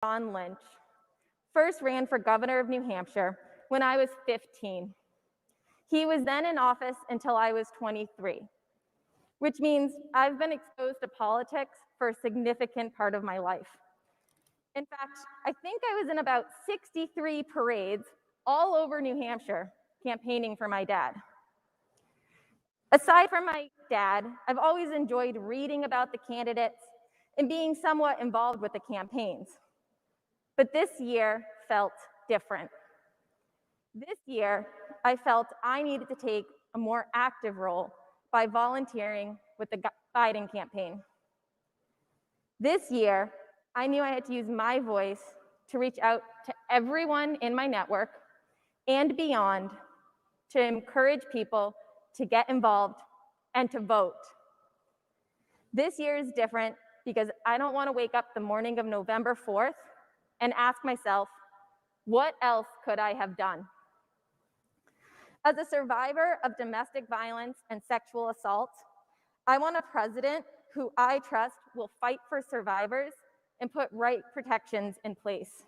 John Lynch first ran for governor of New Hampshire when I was 15. He was then in office until I was 23, which means I've been exposed to politics for a significant part of my life. In fact, I think I was in about 63 parades all over New Hampshire campaigning for my dad. Aside from my dad, I've always enjoyed reading about the candidates and being somewhat involved with the campaigns. But this year felt different. This year, I felt I needed to take a more active role by volunteering with the Biden campaign. This year, I knew I had to use my voice to reach out to everyone in my network and beyond to encourage people to get involved and to vote. This year is different because I don't want to wake up the morning of November 4th and ask myself, what else could I have done? As a survivor of domestic violence and sexual assault, I want a president who I trust will fight for survivors and put right protections in place.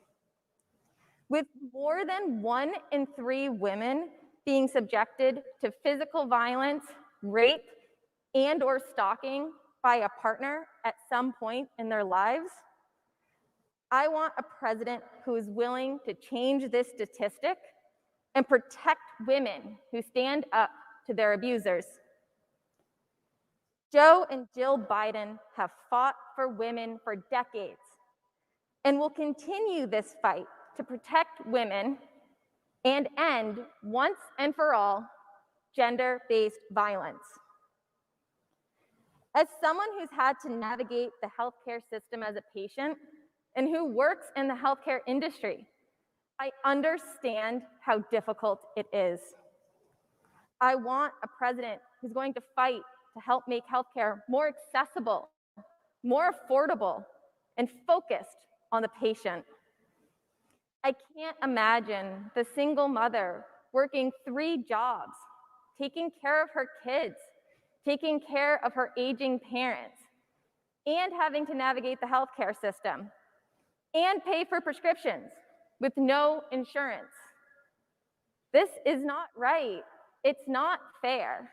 With more than 1 in 3 women being subjected to physical violence, rape, and/or stalking by a partner at some point in their lives, I want a president who is willing to change this statistic and protect women who stand up to their abusers. Joe and Jill Biden have fought for women for decades and will continue this fight to protect women and end once and for all gender-based violence. As someone who's had to navigate the healthcare system as a patient and who works in the healthcare industry, I understand how difficult it is. I want a president who's going to fight to help make healthcare more accessible, more affordable, and focused on the patient. I can't imagine the single mother working 3 jobs, taking care of her kids, taking care of her aging parents, and having to navigate the healthcare system, and pay for prescriptions with no insurance. This is not right. It's not fair.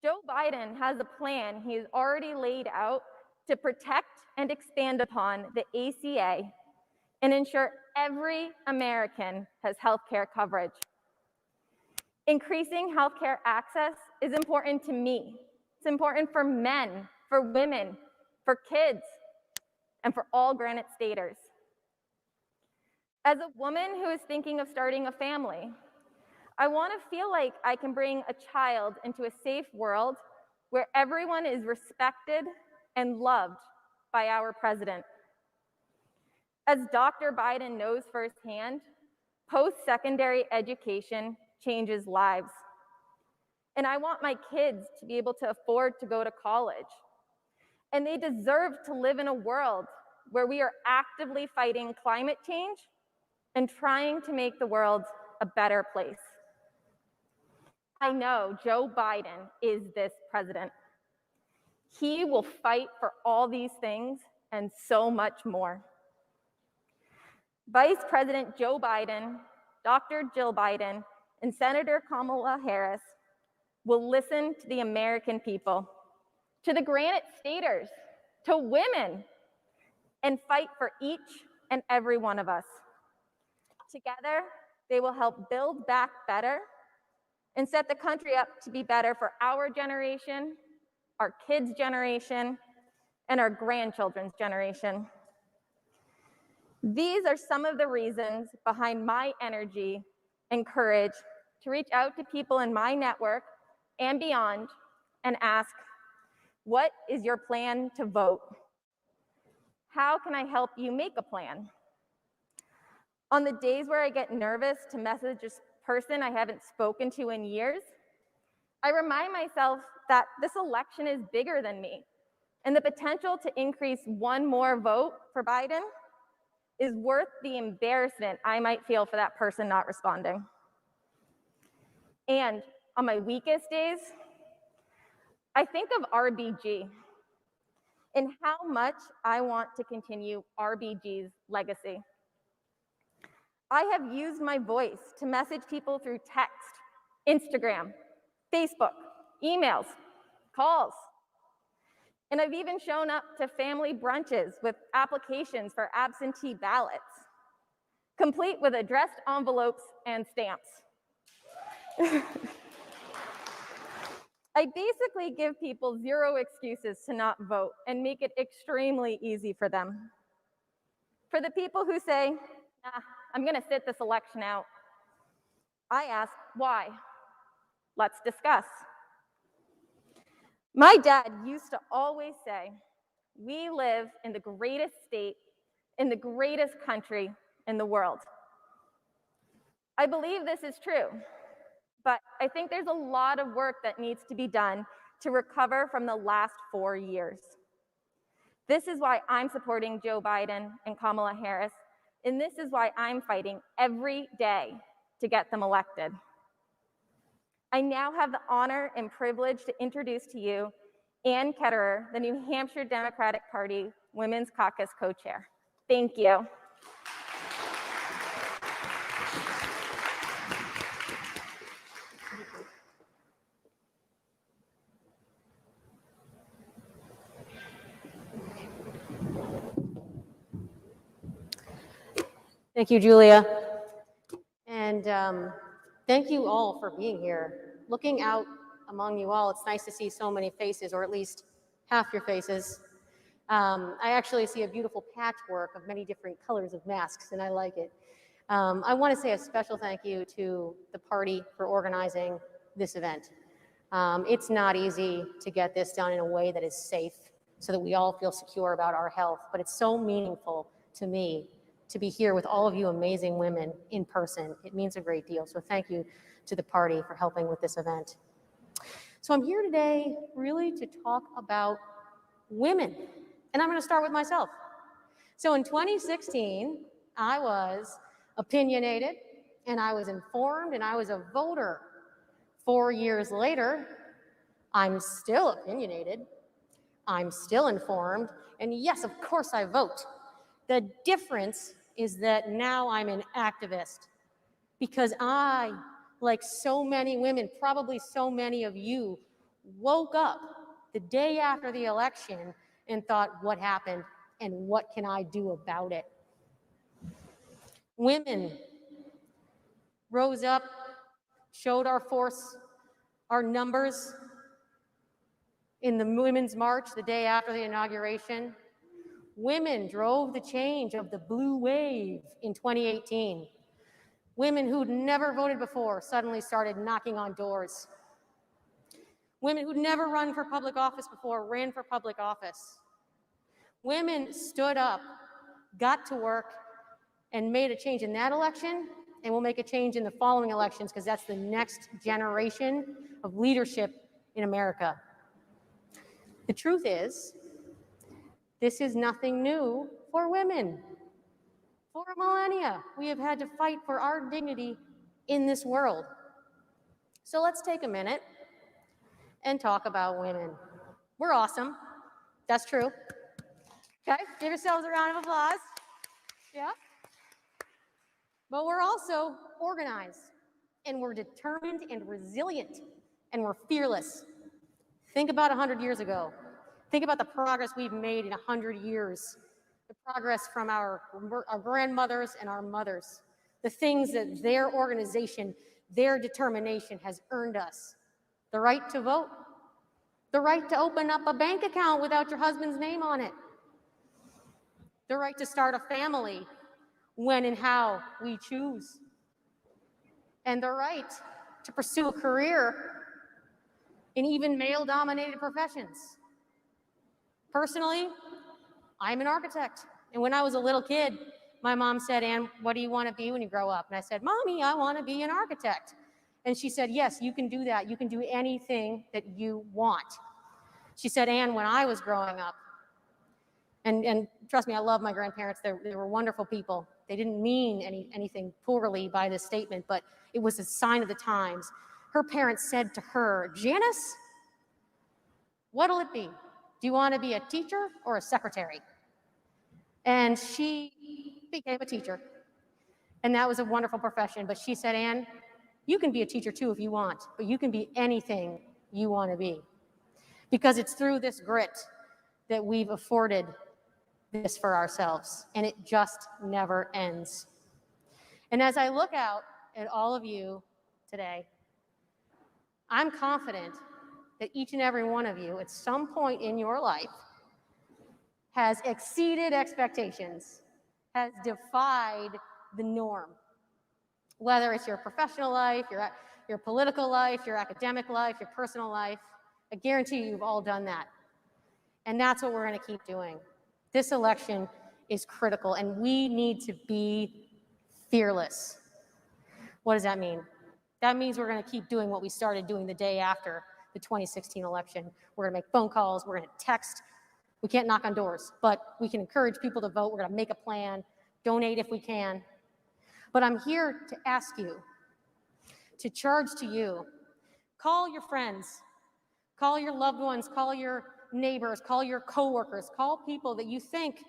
Joe Biden has a plan he has already laid out to protect and expand upon the ACA and ensure every American has healthcare coverage. Increasing healthcare access is important to me. It's important for men, for women, for kids, and for all Granite Staters. As a woman who is thinking of starting a family, I want to feel like I can bring a child into a safe world where everyone is respected and loved by our president. As Dr. Biden knows firsthand, post-secondary education changes lives. And I want my kids to be able to afford to go to college. And they deserve to live in a world where we are actively fighting climate change and trying to make the world a better place. I know Joe Biden is this president. He will fight for all these things and so much more. Vice President Joe Biden, Dr. Jill Biden, and Senator Kamala Harris will listen to the American people, to the Granite Staters, to women, and fight for each and every one of us. Together, they will help build back better and set the country up to be better for our generation, our kids' generation, and our grandchildren's generation. These are some of the reasons behind my energy and courage to reach out to people in my network and beyond and ask, what is your plan to vote? How can I help you make a plan? On the days where I get nervous to message a person I haven't spoken to in years, I remind myself that this election is bigger than me, and the potential to increase one more vote for Biden is worth the embarrassment I might feel for that person not responding. And on my weakest days, I think of RBG. and how much I want to continue RBG's legacy. I have used my voice to message people through text, Instagram, Facebook, emails, calls. And I've even shown up to family brunches with applications for absentee ballots, complete with addressed envelopes and stamps. I basically give people zero excuses to not vote and make it extremely easy for them. For the people who say, nah, I'm gonna sit this election out, I ask, why? Let's discuss. My dad used to always say, we live in the greatest state, in the greatest country in the world. I believe this is true, but I think there's a lot of work that needs to be done to recover from the last 4 years. This is why I'm supporting Joe Biden and Kamala Harris, and this is why I'm fighting every day to get them elected. I now have the honor and privilege to introduce to you Ann Ketterer, the New Hampshire Democratic Party Women's Caucus co-chair. Thank you. Thank you, Julia. And thank you all for being here. Looking out among you all, it's nice to see so many faces, or at least half your faces. I actually see a beautiful patchwork of many different colors of masks, and I like it. I want to say a special thank you to the party for organizing this event. It's not easy to get this done in a way that is safe so that we all feel secure about our health, but it's so meaningful to me to be here with all of you amazing women in person. It means a great deal. So thank you to the party for helping with this event. So I'm here today really to talk about women, and I'm going to start with myself. So in 2016, I was opinionated, and I was informed, and I was a voter. 4 years later, I'm still opinionated, I'm still informed, and yes, of course I vote. The difference is that now I'm an activist because I, like so many women, probably so many of you, woke up the day after the election and thought, what happened and what can I do about it? Women rose up, showed our force, our numbers in the Women's March the day after the inauguration. Women drove the change of the blue wave in 2018. Women who'd never voted before suddenly started knocking on doors. Women who'd never run for public office before ran for public office. Women stood up, got to work, and made a change in that election, and will make a change in the following elections because that's the next generation of leadership in America. The truth is, this is nothing new for women. For millennia, we have had to fight for our dignity in this world. So let's take a minute and talk about women. We're awesome. That's true. Okay, give yourselves a round of applause. Yeah. But we're also organized, and we're determined and resilient, and we're fearless. Think about 100 years ago. Think about the progress we've made in 100 years, the progress from our grandmothers and our mothers, the things that their organization, their determination has earned us. The right to vote, the right to open up a bank account without your husband's name on it, the right to start a family when and how we choose, and the right to pursue a career in even male-dominated professions. Personally, I'm an architect. And when I was a little kid, my mom said, Ann, what do you want to be when you grow up? And I said, Mommy, I want to be an architect. And she said, yes, you can do that. You can do anything that you want. She said, Ann, when I was growing up, and trust me, I love my grandparents. They were wonderful people. They didn't mean anything poorly by this statement, but it was a sign of the times. Her parents said to her, Janice, what'll it be? Do you want to be a teacher or a secretary? And she became a teacher. And that was a wonderful profession. But she said, Ann, you can be a teacher too if you want, but you can be anything you want to be. Because it's through this grit that we've afforded this for ourselves. And it just never ends. And as I look out at all of you today, I'm confident that each and every one of you at some point in your life has exceeded expectations, has defied the norm. Whether it's your professional life, your political life, your academic life, your personal life, I guarantee you've all done that. And that's what we're going to keep doing. This election is critical, and we need to be fearless. What does that mean? That means we're going to keep doing what we started doing the day after the 2016 election. We're going to make phone calls. We're going to text. We can't knock on doors, but we can encourage people to vote. We're going to make a plan, donate if we can. But I'm here to ask you, to charge to you, call your friends, call your loved ones, call your neighbors, call your coworkers, call people that you think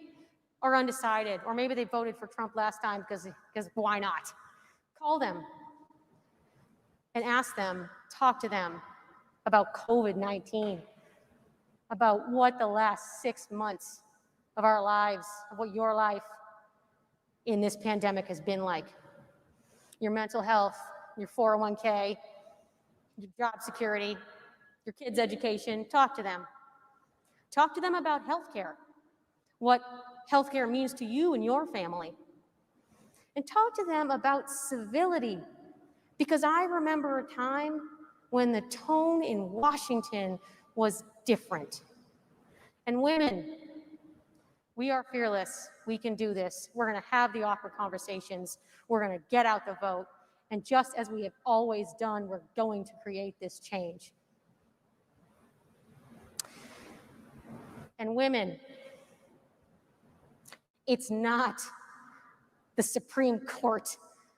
are undecided, or maybe they voted for Trump last time because why not? Call them and ask them, talk to them about COVID-19, about what the last 6 months of our lives, of what your life in this pandemic has been like. Your mental health, your 401k, your job security, your kids' education, talk to them. Talk to them about healthcare, what healthcare means to you and your family. And talk to them about civility, because I remember a time when the tone in Washington was different. And women, we are fearless. We can do this. We're going to have the awkward conversations. We're going to get out the vote. And just as we have always done, we're going to create this change. And women, it's not the Supreme Court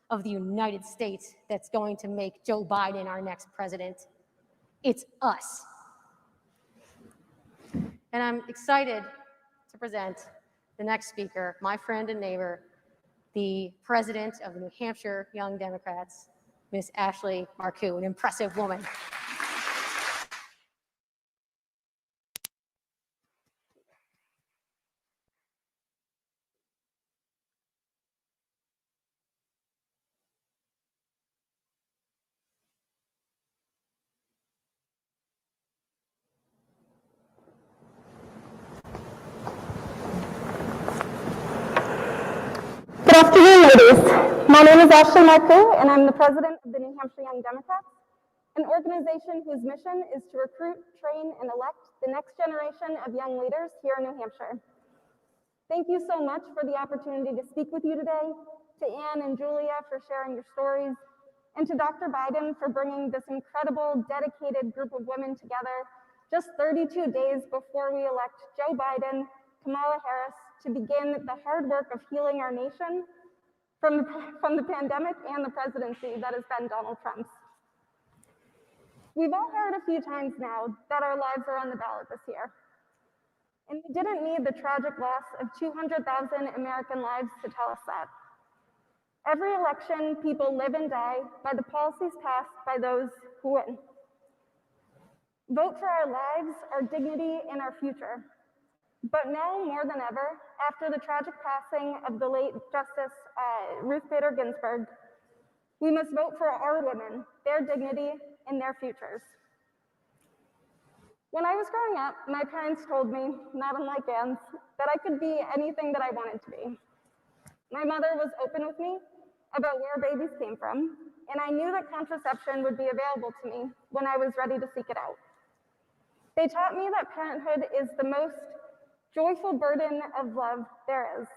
of the United States that's going to make Joe Biden our next president. It's us. And I'm excited to present the next speaker, my friend and neighbor, the president of the New Hampshire Young Democrats, Ms. Ashley Marku, an impressive woman. Good afternoon, ladies. My name is Ashley Marku, and I'm the president of the New Hampshire Young Democrats, an organization whose mission is to recruit, train, and elect the next generation of young leaders here in New Hampshire. Thank you so much for the opportunity to speak with you today, to Ann and Julia for sharing your stories, and to Dr. Biden for bringing this incredible, dedicated group of women together just 32 days before we elect Joe Biden, Kamala Harris, to begin the hard work of healing our nation from the pandemic and the presidency that has been Donald Trump's. We've all heard a few times now that our lives are on the ballot this year. And we didn't need the tragic loss of 200,000 American lives to tell us that. Every election, people live and die by the policies passed by those who win. Vote for our lives, our dignity, and our future. But now, more than ever, after the tragic passing of the late Justice Ruth Bader Ginsburg, we must vote for our women, their dignity, and their futures. When I was growing up, my parents told me, not unlike Ann's, that I could be anything that I wanted to be. My mother was open with me about where babies came from, and I knew that contraception would be available to me when I was ready to seek it out. They taught me that parenthood is the most joyful burden of love there is,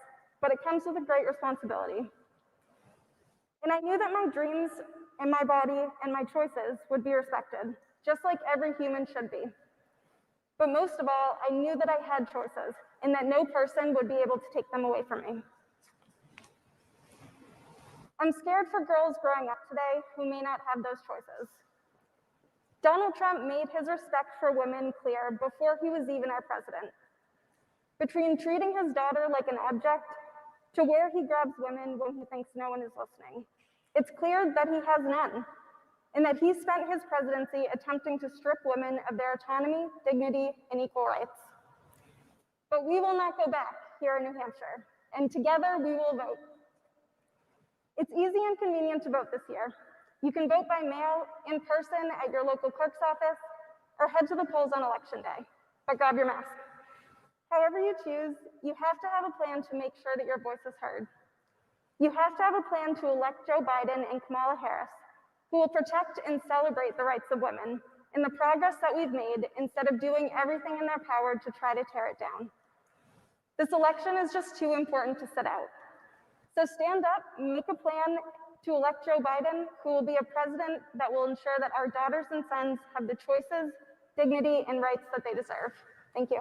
but it comes with a great responsibility. And I knew that my dreams and my body and my choices would be respected, just like every human should be. But most of all, I knew that I had choices and that no person would be able to take them away from me. I'm scared for girls growing up today who may not have those choices. Donald Trump made his respect for women clear before he was even our president. Between treating his daughter like an object to where he grabs women when he thinks no one is listening, it's clear that he has none, and that he spent his presidency attempting to strip women of their autonomy, dignity, and equal rights. But we will not go back here in New Hampshire, and together we will vote. It's easy and convenient to vote this year. You can vote by mail, in person at your local clerk's office, or head to the polls on election day, but grab your mask. However you choose, you have to have a plan to make sure that your voice is heard. You have to have a plan to elect Joe Biden and Kamala Harris, who will protect and celebrate the rights of women and the progress that we've made instead of doing everything in their power to try to tear it down. This election is just too important to sit out. So stand up, make a plan to elect Joe Biden, who will be a president that will ensure that our daughters and sons have the choices, dignity, and rights that they deserve. Thank you.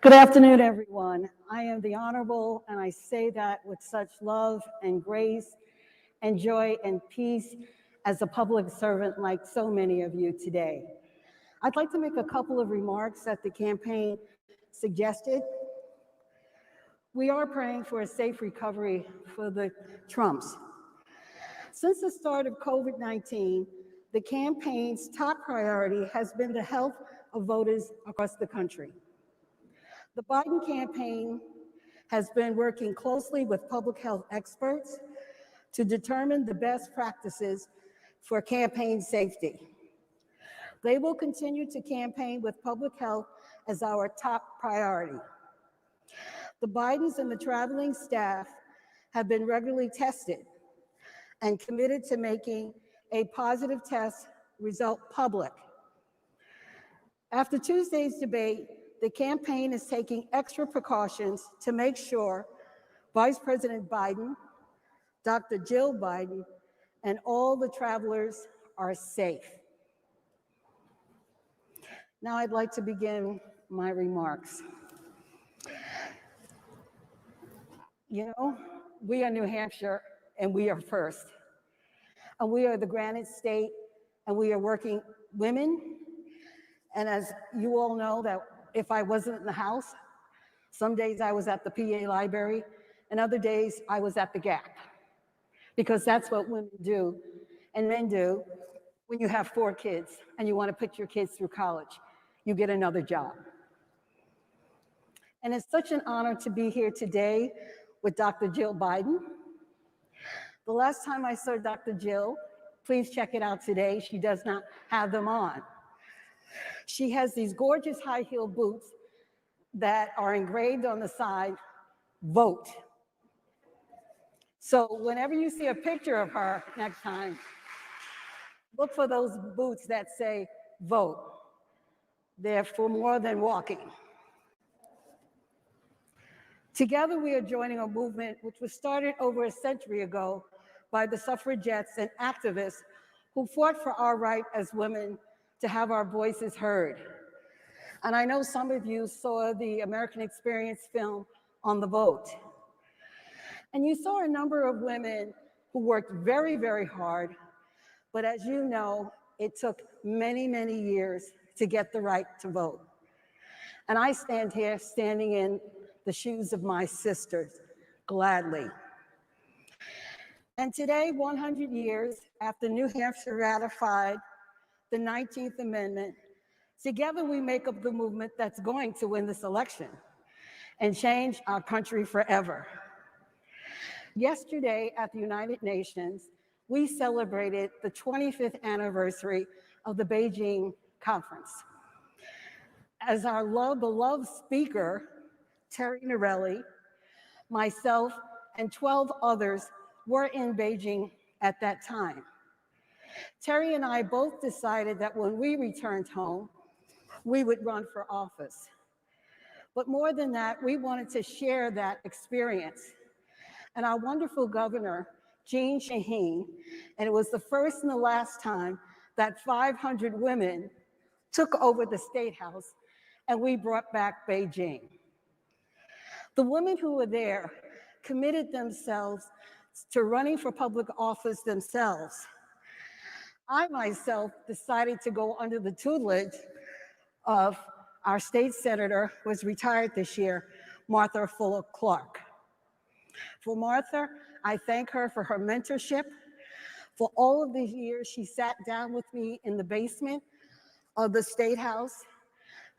Good afternoon, everyone. I am the Honorable, and I say that with such love and grace and joy and peace as a public servant like so many of you today. I'd like to make a couple of remarks that the campaign suggested. We are praying for a safe recovery for the Trumps. Since the start of COVID-19, the campaign's top priority has been the health of voters across the country. The Biden campaign has been working closely with public health experts to determine the best practices for campaign safety. They will continue to campaign with public health as our top priority. The Bidens and the traveling staff have been regularly tested and committed to making a positive test result public. After Tuesday's debate, the campaign is taking extra precautions to make sure Vice President Biden, Dr. Jill Biden, and all the travelers are safe. Now I'd like to begin my remarks. You know, we are New Hampshire, and we are first. And we are the Granite State, and we are working women. And as you all know, that if I wasn't in the house, some days I was at the PA library, and other days I was at the Gap, because that's what women do and men do when you have 4 kids and you want to put your kids through college. You get another job. And it's such an honor to be here today with Dr. Jill Biden. The last time I saw Dr. Jill, please check it out today, she does not have them on. She has these gorgeous high heel boots that are engraved on the side, vote. So whenever you see a picture of her next time, look for those boots that say vote. They're for more than walking. Together we are joining a movement which was started over a century ago by the suffragettes and activists who fought for our right as women to have our voices heard. And I know some of you saw the American Experience film on the vote. And you saw a number of women who worked very, very hard, but as you know, it took many, many years to get the right to vote. And I stand here standing in the shoes of my sisters, gladly. And today, 100 years after New Hampshire ratified the 19th Amendment, together we make up the movement that's going to win this election and change our country forever. Yesterday at the United Nations, we celebrated the 25th anniversary of the Beijing conference. As our beloved speaker, Terry Norelli, myself, and 12 others were in Beijing at that time. Terry and I both decided that when we returned home, we would run for office. But more than that, we wanted to share that experience. And our wonderful governor, Jeanne Shaheen, and it was the first and the last time that 500 women took over the State House and we brought back Beijing. The women who were there committed themselves to running for public office themselves. I myself decided to go under the tutelage of our state senator, who was retired this year, Martha Fuller Clark. For Martha, I thank her for her mentorship. For all of these years, she sat down with me in the basement of the State House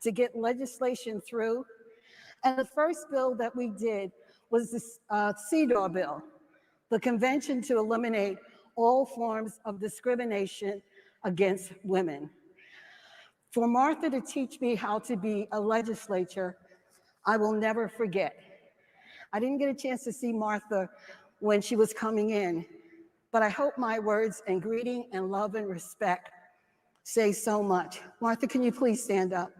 to get legislation through. And the first bill that we did was the CEDAW bill, the Convention to Eliminate All Forms of Discrimination Against Women. For Martha to teach me how to be a legislator, I will never forget. I didn't get a chance to see Martha when she was coming in, but I hope my words and greeting and love and respect say so much. Martha, can you please stand up?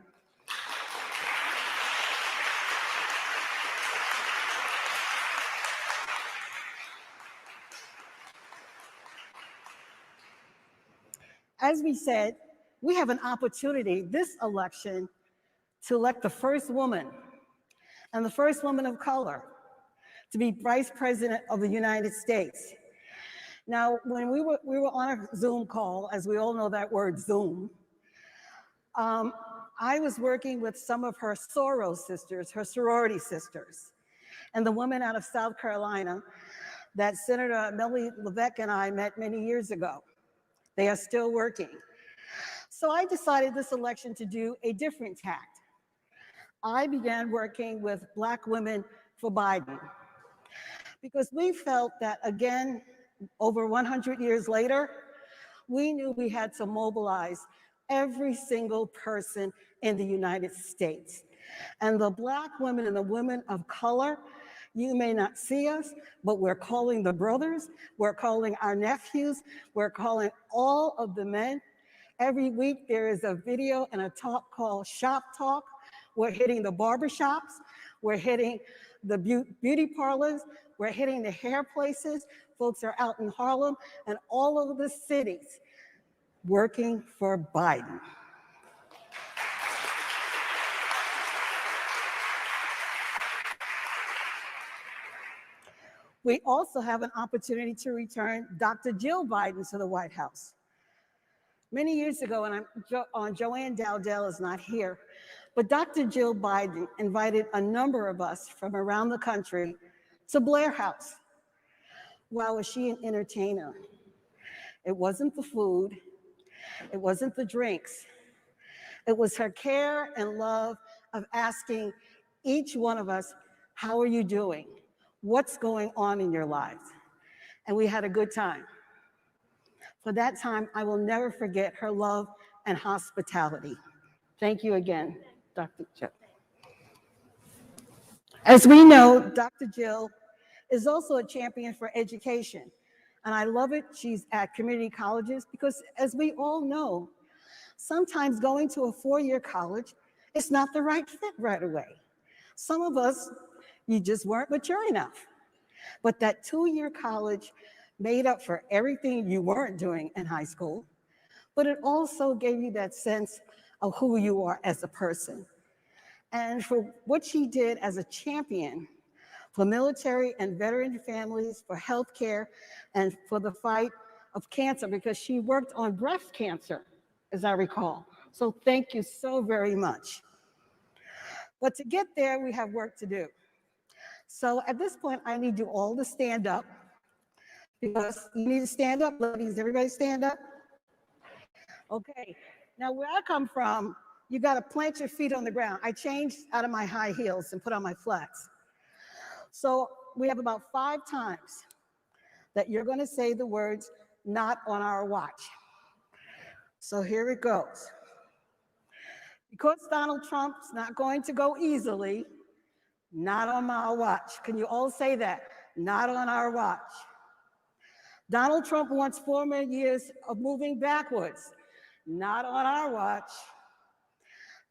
As we said, we have an opportunity this election to elect the first woman and the first woman of color to be Vice President of the United States. Now, when we were on a Zoom call, as we all know that word Zoom, I was working with some of her soror sisters, her sorority sisters, and the woman out of South Carolina that Senator Melanie Levesque and I met many years ago. They are still working. So I decided this election to do a different tact. I began working with Black women for Biden because we felt that, again, over 100 years later, we knew we had to mobilize every single person in the United States. And the Black women and the women of color, you may not see us, but we're calling the brothers, we're calling our nephews, we're calling all of the men. Every week there is a video and a talk called Shop Talk. We're hitting the barbershops, we're hitting the beauty parlors, we're hitting the hair places. Folks are out in Harlem and all over the cities working for Biden. We also have an opportunity to return Dr. Jill Biden to the White House. Many years ago, and Joanne Dowdell is not here, but Dr. Jill Biden invited a number of us from around the country to Blair House. Wow, was she an entertainer? It wasn't the food, it wasn't the drinks. It was her care and love of asking each one of us, how are you doing? What's going on in your lives? And we had a good time. For that time, I will never forget her love and hospitality. Thank you again, Dr. Jill. As we know, Dr. Jill is also a champion for education. And I love it. She's at community colleges because, as we all know, sometimes going to a four-year college is not the right fit right away. Some of us, you just weren't mature enough. But that two-year college made up for everything you weren't doing in high school, but it also gave you that sense of who you are as a person. And for what she did as a champion for military and veteran families, for healthcare, and for the fight of cancer, because she worked on breast cancer, as I recall. So thank you so very much. But to get there, we have work to do. So at this point, I need you all to stand up, because you need to stand up, ladies. Everybody stand up? Okay. Now, where I come from, you got to plant your feet on the ground. I changed out of my high heels and put on my flats. So we have about 5 times that you're going to say the words, not on our watch. So here it goes. Because Donald Trump's not going to go easily, not on my watch. Can you all say that? Not on our watch. Donald Trump wants 4 more years of moving backwards. Not on our watch.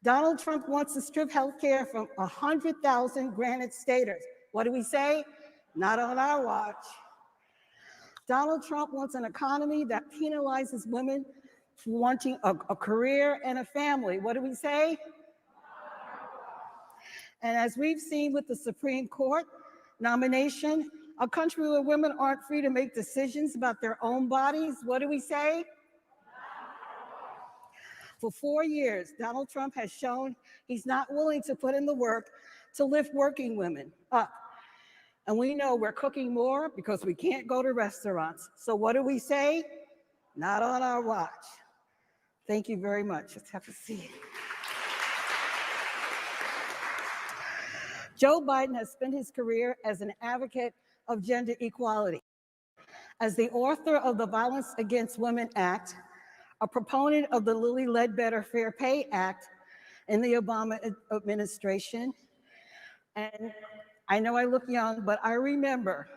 Donald Trump wants to strip healthcare from 100,000 Granite Staters. What do we say? Not on our watch. Donald Trump wants an economy that penalizes women for wanting a career and a family. What do we say? And as we've seen with the Supreme Court nomination, a country where women aren't free to make decisions about their own bodies, what do we say? For 4 years, Donald Trump has shown he's not willing to put in the work to lift working women up. And we know we're cooking more because we can't go to restaurants. So what do we say? Not on our watch. Thank you very much. Let's have a seat. Joe Biden has spent his career as an advocate of gender equality. As the author of the Violence Against Women Act, a proponent of the Lilly Ledbetter Fair Pay Act in the Obama administration. And I know I look young, but I remember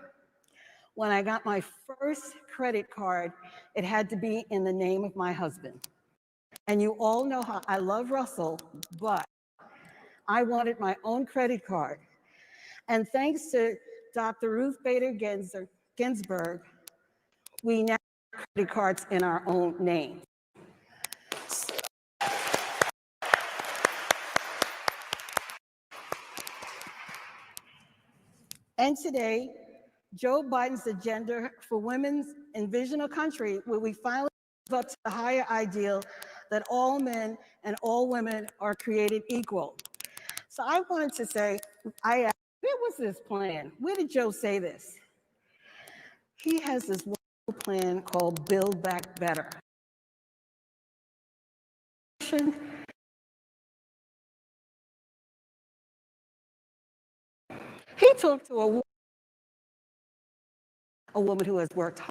when I got my first credit card, it had to be in the name of my husband. And you all know how I love Russell, but I wanted my own credit card. And thanks to Dr. Ruth Bader Ginsburg, we now have credit cards in our own name. And today, Joe Biden's agenda for women envision a country where we finally live up to the higher ideal that all men and all women are created equal. So I wanted to say, where was this plan? Where did Joe say this? He has this wonderful plan called Build Back Better. He talked to a woman who has worked hard.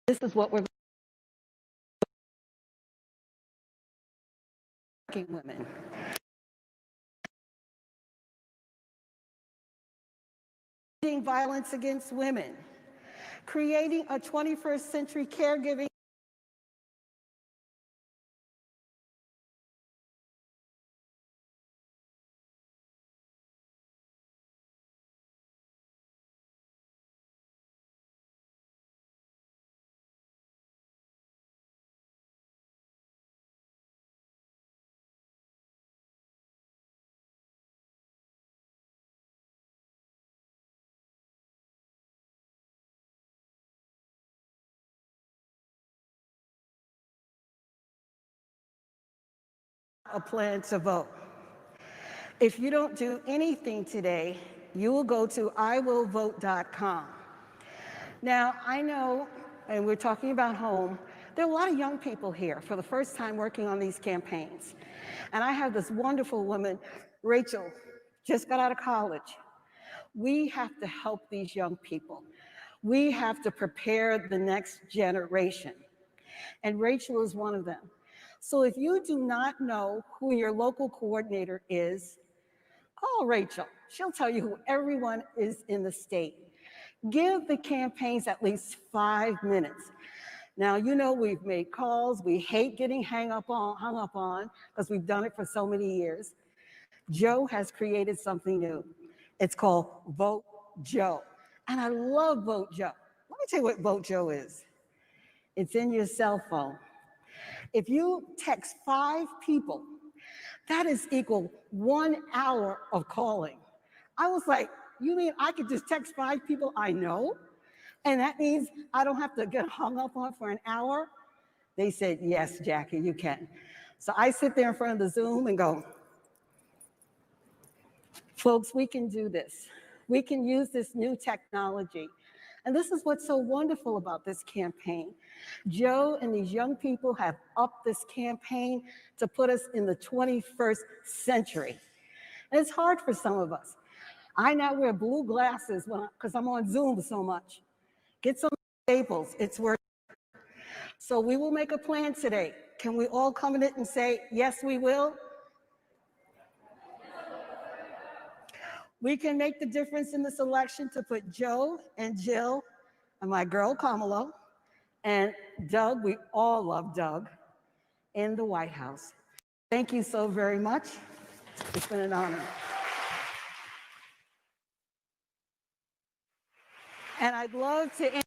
This is what we're working women. Violence against women, creating a 21st century caregiving a plan to vote. If you don't do anything today, you will go to iwillvote.com. Now, I know, and we're talking about home, there are a lot of young people here for the first time working on these campaigns. And I have this wonderful woman, Rachel, just got out of college. We have to help these young people. We have to prepare the next generation. And Rachel is one of them. So if you do not know who your local coordinator is, call Rachel. She'll tell you who everyone is in the state. Give the campaigns at least 5 minutes. Now, you know we've made calls. We hate getting hung up on, because we've done it for so many years. Joe has created something new. It's called Vote Joe. And I love Vote Joe. Let me tell you what Vote Joe is. It's in your cell phone. If you text 5 people, that is equal 1 hour of calling. I was like, you mean I could just text 5 people I know? And that means I don't have to get hung up on for an hour? They said, yes, Jackie, you can. So I sit there in front of the Zoom and go, folks, we can do this. We can use this new technology. And this is what's so wonderful about this campaign. Joe and these young people have upped this campaign to put us in the 21st century. And it's hard for some of us. I now wear blue glasses because I'm on Zoom so much. Get some staples, it's worth it. So we will make a plan today. Can we all come in it and say, yes, we will? We can make the difference in this election to put Joe and Jill and my girl Kamala and Doug, we all love Doug, in the White House. Thank you so very much. It's been an honor. And I'd love to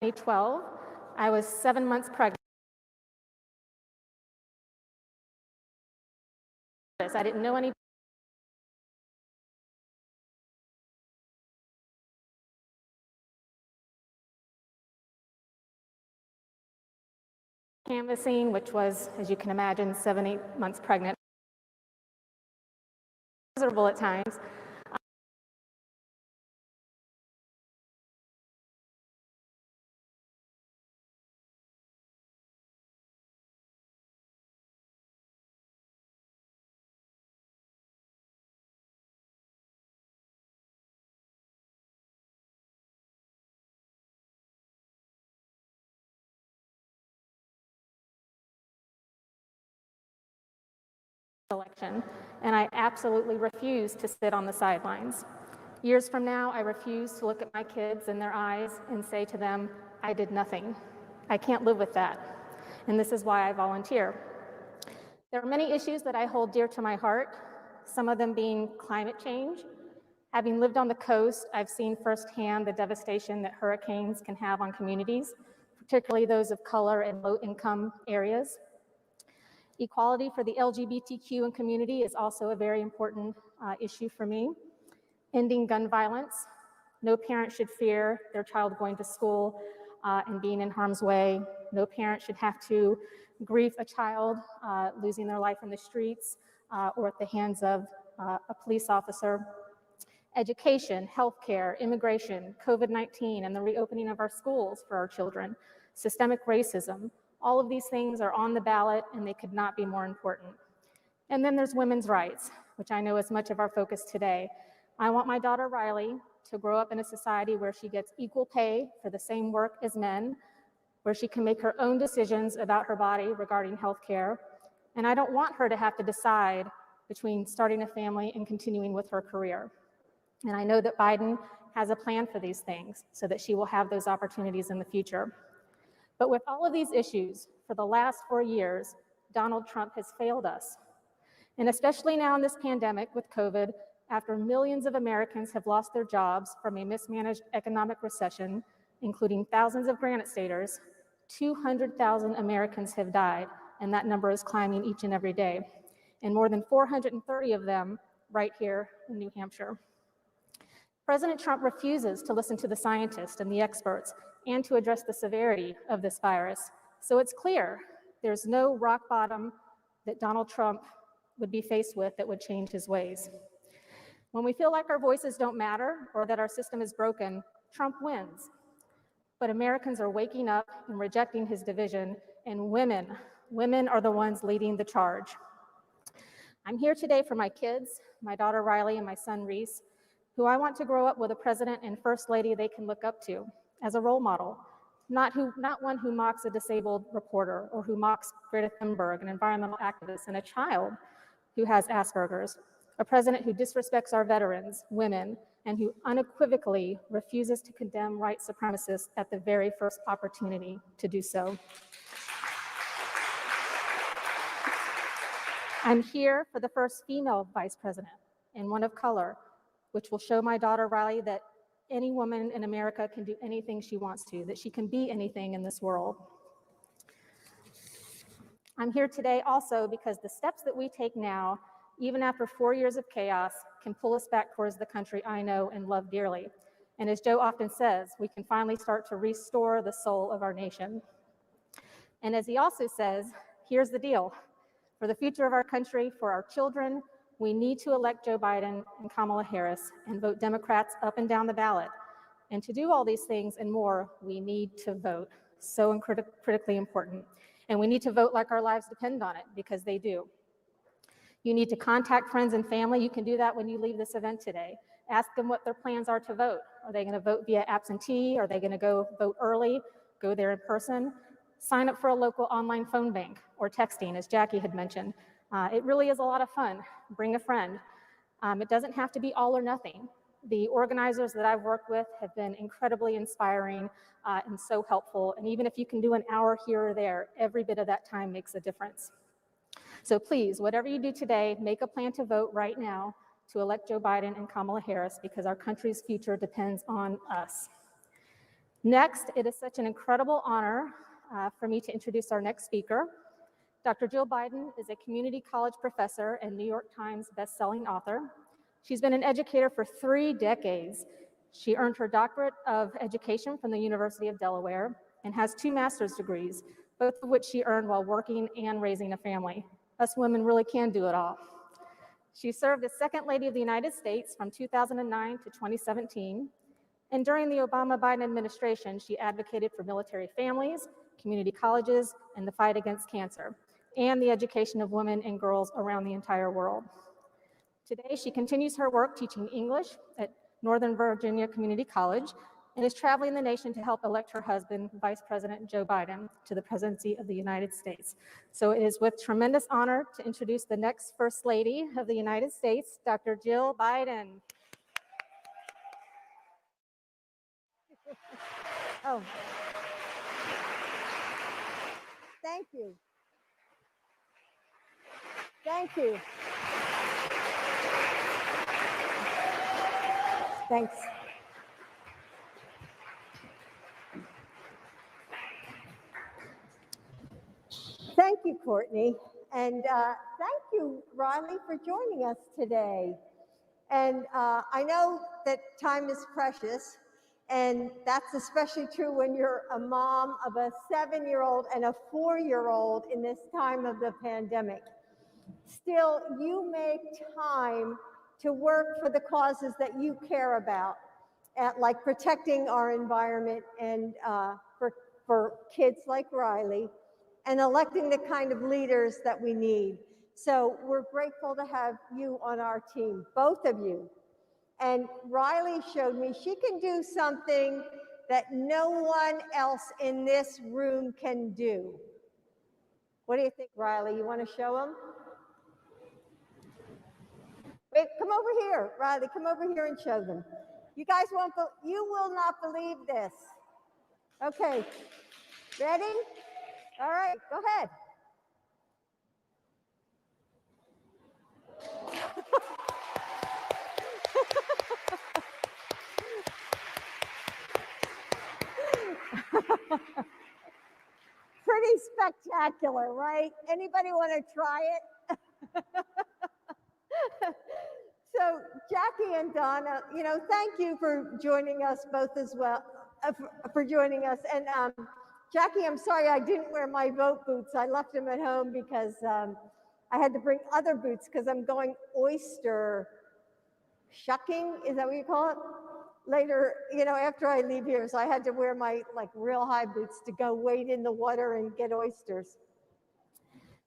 In 2012, I was 7 months pregnant. I didn't know any. Canvassing, which was, as you can imagine, 7, 8 months pregnant. Miserable at times. election, and I absolutely refuse to sit on the sidelines. Years from now, I refuse to look at my kids in their eyes and say to them, I did nothing. I can't live with that, and this is why I volunteer. There are many issues that I hold dear to my heart, some of them being climate change. Having lived on the coast, I've seen firsthand the devastation that hurricanes can have on communities, particularly those of color and low-income areas. Equality for the LGBTQ and community is also a very important issue for me. Ending gun violence. No parent should fear their child going to school and being in harm's way. No parent should have to grieve a child losing their life in the streets or at the hands of a police officer. Education, healthcare, immigration, COVID-19, and the reopening of our schools for our children. Systemic racism. All of these things are on the ballot, and they could not be more important. And then there's women's rights, which I know is much of our focus today. I want my daughter Riley to grow up in a society where she gets equal pay for the same work as men, where she can make her own decisions about her body regarding healthcare. And I don't want her to have to decide between starting a family and continuing with her career. And I know that Biden has a plan for these things so that she will have those opportunities in the future. But with all of these issues, for the last 4 years, Donald Trump has failed us. And especially now in this pandemic with COVID, after millions of Americans have lost their jobs from a mismanaged economic recession, including thousands of Granite Staters, 200,000 Americans have died, and that number is climbing each and every day, and more than 430 of them right here in New Hampshire. President Trump refuses to listen to the scientists and the experts and to address the severity of this virus. So it's clear there's no rock bottom that Donald Trump would be faced with that would change his ways. When we feel like our voices don't matter or that our system is broken, Trump wins. But Americans are waking up and rejecting his division, and women are the ones leading the charge. I'm here today for my kids, my daughter Riley and my son Reese, who I want to grow up with a president and first lady they can look up to as a role model, not one who mocks a disabled reporter or who mocks Greta Thunberg, an environmental activist, and a child who has Asperger's, a president who disrespects our veterans, women, and who unequivocally refuses to condemn white supremacists at the very first opportunity to do so. I'm here for the first female vice president and one of color, which will show my daughter Riley that any woman in America can do anything she wants to, that she can be anything in this world. I'm here today also because the steps that we take now, even after 4 years of chaos, can pull us back towards the country I know and love dearly. And as Joe often says, we can finally start to restore the soul of our nation. And as he also says, here's the deal. For the future of our country, for our children, we need to elect Joe Biden and Kamala Harris and vote Democrats up and down the ballot. And to do all these things and more, we need to vote. So critically important. And we need to vote like our lives depend on it, because they do. You need to contact friends and family. You can do that when you leave this event today. Ask them what their plans are to vote. Are they going to vote via absentee? Are they going to go vote early, go there in person? Sign up for a local online phone bank or texting, as Jackie had mentioned. It really is a lot of fun. Bring a friend. It doesn't have to be all or nothing. The organizers that I've worked with have been incredibly inspiring and so helpful. And even if you can do an hour here or there, every bit of that time makes a difference. So please, whatever you do today, make a plan to vote right now to elect Joe Biden and Kamala Harris, because our country's future depends on us. Next, it is such an incredible honor for me to introduce our next speaker. Dr. Jill Biden is a community college professor and New York Times bestselling author. She's been an educator for 3 decades. She earned her doctorate of education from the University of Delaware and has 2 master's degrees, both of which she earned while working and raising a family. Us women really can do it all. She served as Second Lady of the United States from 2009 to 2017. And during the Obama-Biden administration, she advocated for military families, community colleges, and the fight against cancer, and the education of women and girls around the entire world. Today, she continues her work teaching English at Northern Virginia Community College, and is traveling the nation to help elect her husband, Vice President Joe Biden, to the presidency of the United States. So it is with tremendous honor to introduce the next First Lady of the United States, Dr. Jill Biden. Oh, thank you. Thank you. Thanks. Thank you, Courtney. And thank you, Riley, for joining us today. And I know that time is precious, and that's especially true when you're a mom of a 7-year-old and a 4-year-old in this time of the pandemic. Still, you make time to work for the causes that you care about, like protecting our environment and for kids like Riley, and electing the kind of leaders that we need. So we're grateful to have you on our team, both of you. And Riley showed me she can do something that no one else in this room can do. What do you think, Riley? You want to show them? Wait, come over here, Riley, come over here and show them. You guys you will not believe this. Okay, ready? All right, go ahead. Pretty spectacular, right? Anybody want to try it? So Jackie and Donna, thank you for joining us both as well, for joining us. And Jackie, I'm sorry I didn't wear my vote boots. I left them at home because I had to bring other boots because I'm going oyster shucking, is that what you call it? Later, after I leave here, so I had to wear my real high boots to go wade in the water and get oysters.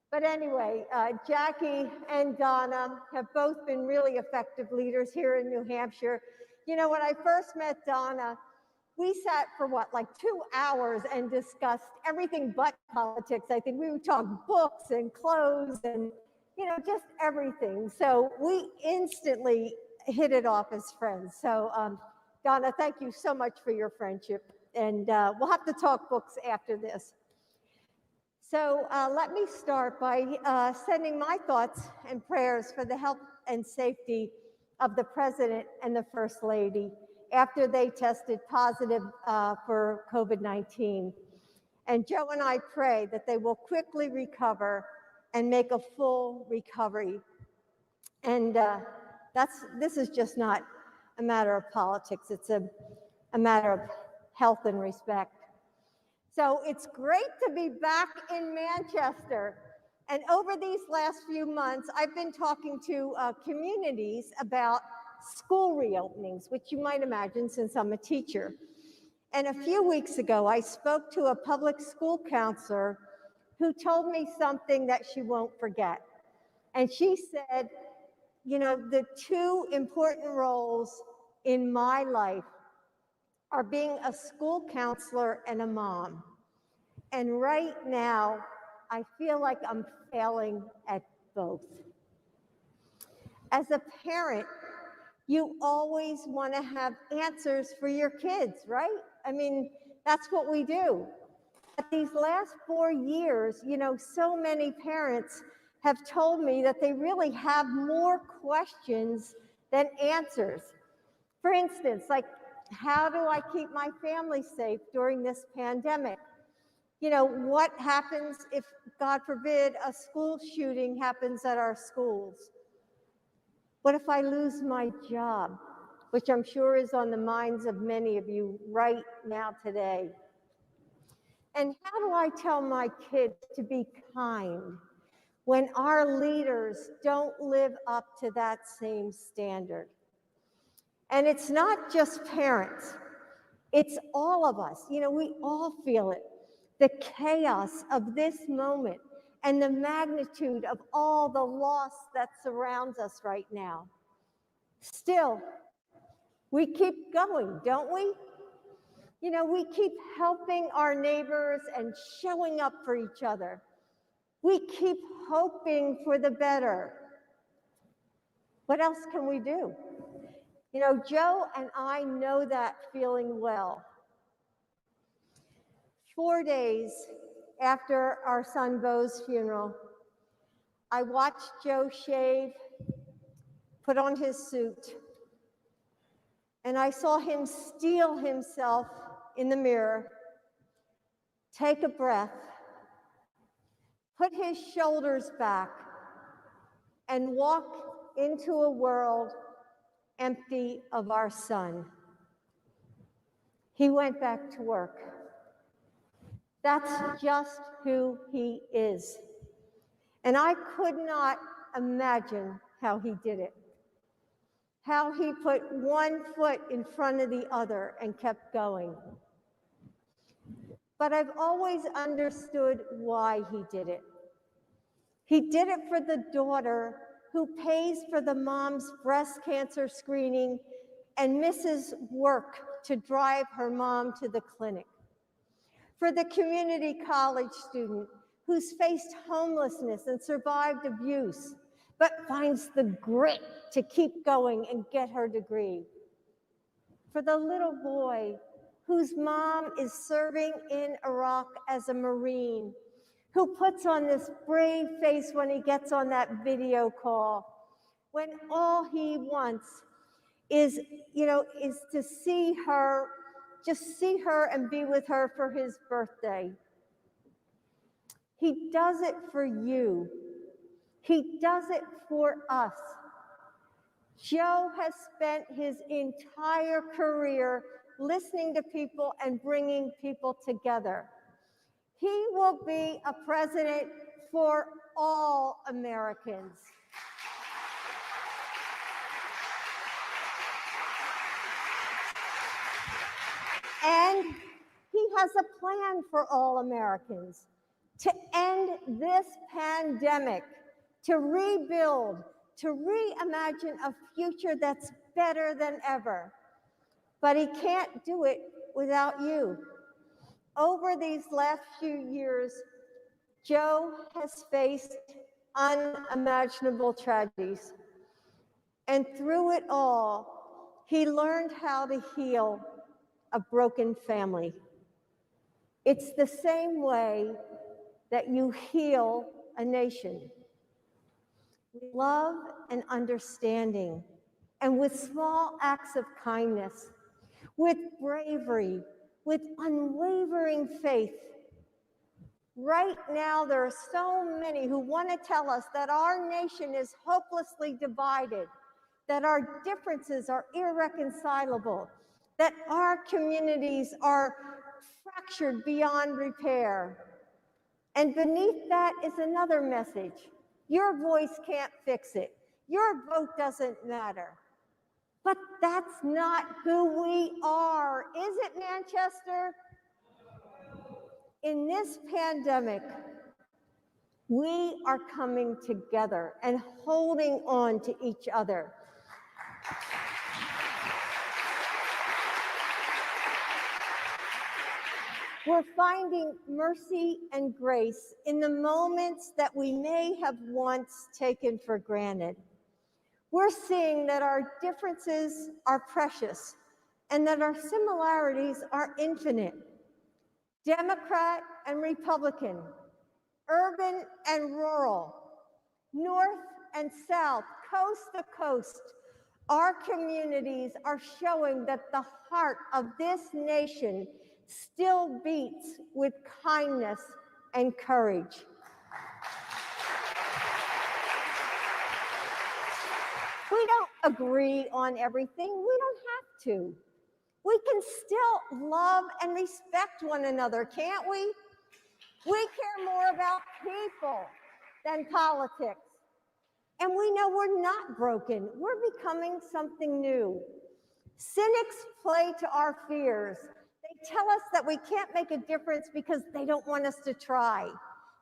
But anyway, Jackie and Donna have both been really effective leaders here in New Hampshire. When I first met Donna, we sat for 2 hours and discussed everything but politics. I think we would talk books and clothes and, just everything. So we instantly hit it off as friends. So Donna, thank you so much for your friendship. And we'll have to talk books after this. So let me start by sending my thoughts and prayers for the health and safety of the President and the First Lady after they tested positive for COVID-19. And Joe and I pray that they will quickly recover and make a full recovery. And this is just not a matter of politics. It's a matter of health and respect. So it's great to be back in Manchester. And over these last few months, I've been talking to communities about school reopenings, which you might imagine since I'm a teacher. And a few weeks ago, I spoke to a public school counselor who told me something that she won't forget. And she said, the two important roles in my life are being a school counselor and a mom. And right now, I feel like I'm failing at both. As a parent, you always want to have answers for your kids, right? I mean, that's what we do. But these last 4 years, so many parents have told me that they really have more questions than answers. For instance, how do I keep my family safe during this pandemic? What happens if, God forbid, a school shooting happens at our schools? What if I lose my job, which I'm sure is on the minds of many of you right now today? And how do I tell my kids to be kind when our leaders don't live up to that same standard? And it's not just parents, it's all of us. We all feel it. The chaos of this moment and the magnitude of all the loss that surrounds us right now. Still, we keep going, don't we? You know, we keep helping our neighbors and showing up for each other. We keep hoping for the better. What else can we do? You know, Joe and I know that feeling well. 4 days after our son Bo's funeral, I watched Joe shave, put on his suit, and I saw him steel himself in the mirror, take a breath, put his shoulders back, and walk into a world empty of our son. He went back to work. That's just who he is. And I could not imagine how he did it, how he put one foot in front of the other and kept going. But I've always understood why he did it. He did it for the daughter who pays for the mom's breast cancer screening and misses work to drive her mom to the clinic. For the community college student who's faced homelessness and survived abuse, but finds the grit to keep going and get her degree. For the little boy whose mom is serving in Iraq as a Marine, who puts on this brave face when he gets on that video call, when all he wants is, is to see her, just see her and be with her for his birthday. He does it for you. He does it for us. Joe has spent his entire career listening to people and bringing people together. He will be a president for all Americans. And he has a plan for all Americans to end this pandemic, to rebuild, to reimagine a future that's better than ever. But he can't do it without you. Over these last few years, Joe has faced unimaginable tragedies. And through it all, he learned how to heal a broken family. It's the same way that you heal a nation. With love and understanding, and with small acts of kindness, with bravery, with unwavering faith. Right now, there are so many who want to tell us that our nation is hopelessly divided, that our differences are irreconcilable, that our communities are fractured beyond repair. And beneath that is another message. Your voice can't fix it. Your vote doesn't matter. But that's not who we are, is it, Manchester? In this pandemic, we are coming together and holding on to each other. We're finding mercy and grace in the moments that we may have once taken for granted. We're seeing that our differences are precious and that our similarities are infinite. Democrat and Republican, urban and rural, north and south, coast to coast, our communities are showing that the heart of this nation still beats with kindness and courage. We don't agree on everything. We don't have to. We can still love and respect one another, can't we? We care more about people than politics. And we know we're not broken. We're becoming something new. Cynics play to our fears. They tell us that we can't make a difference because they don't want us to try.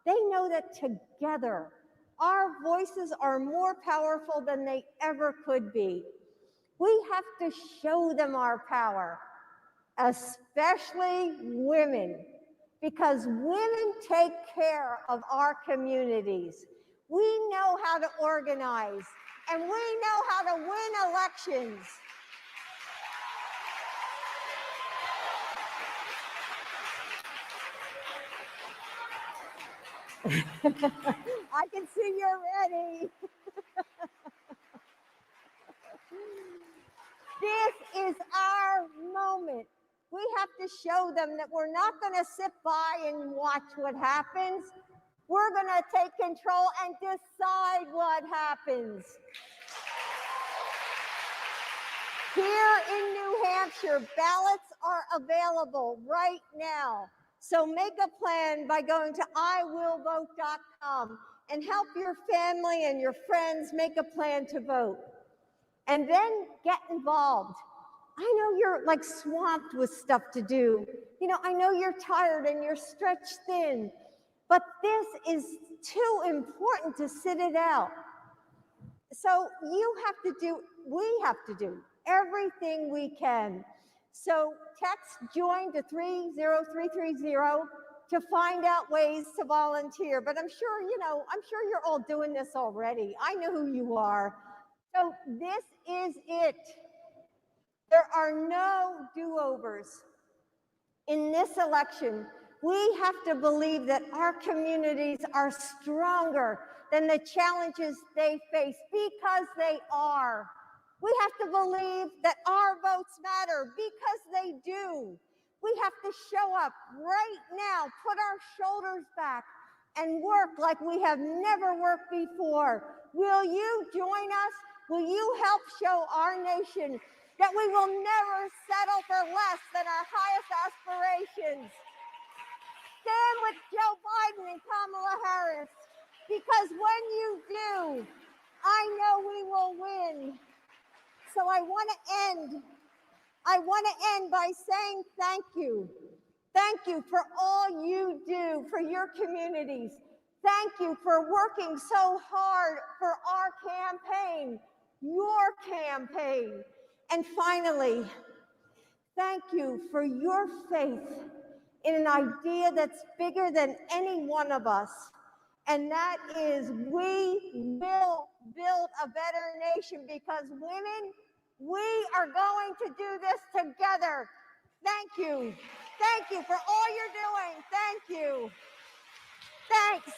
They know that together, our voices are more powerful than they ever could be. We have to show them our power. especially women, because women take care of our communities. We know how to organize, and we know how to win elections. I can see you're ready. This is our moment. We have to show them that we're not going to sit by and watch what happens. We're going to take control and decide what happens. Here in New Hampshire, ballots are available right now. So make a plan by going to iwillvote.com and help your family and your friends make a plan to vote. And then get involved. I know you're like swamped with stuff to do. You know, I know you're tired and you're stretched thin, but this is too important to sit it out. So we have to do everything we can. So text JOIN to 30330 to find out ways to volunteer. But I'm sure you're all doing this already. I know who you are. So this is it. There are no do-overs. In this election, we have to believe that our communities are stronger than the challenges they face, because they are. We have to believe that our votes matter, because they do. We have to show up right now, put our shoulders back, and work like we have never worked before. Will you join us? Will you help show our nation that we will never settle for less than our highest aspirations? Stand with Joe Biden and Kamala Harris, because when you do, I know we will win. So I want to end by saying thank you. Thank you for all you do for your communities. Thank you for working so hard for our campaign, your campaign. And finally, thank you for your faith in an idea that's bigger than any one of us. And that is, we will build a better nation, because women, we are going to do this together. Thank you. Thank you for all you're doing. Thank you. Thanks.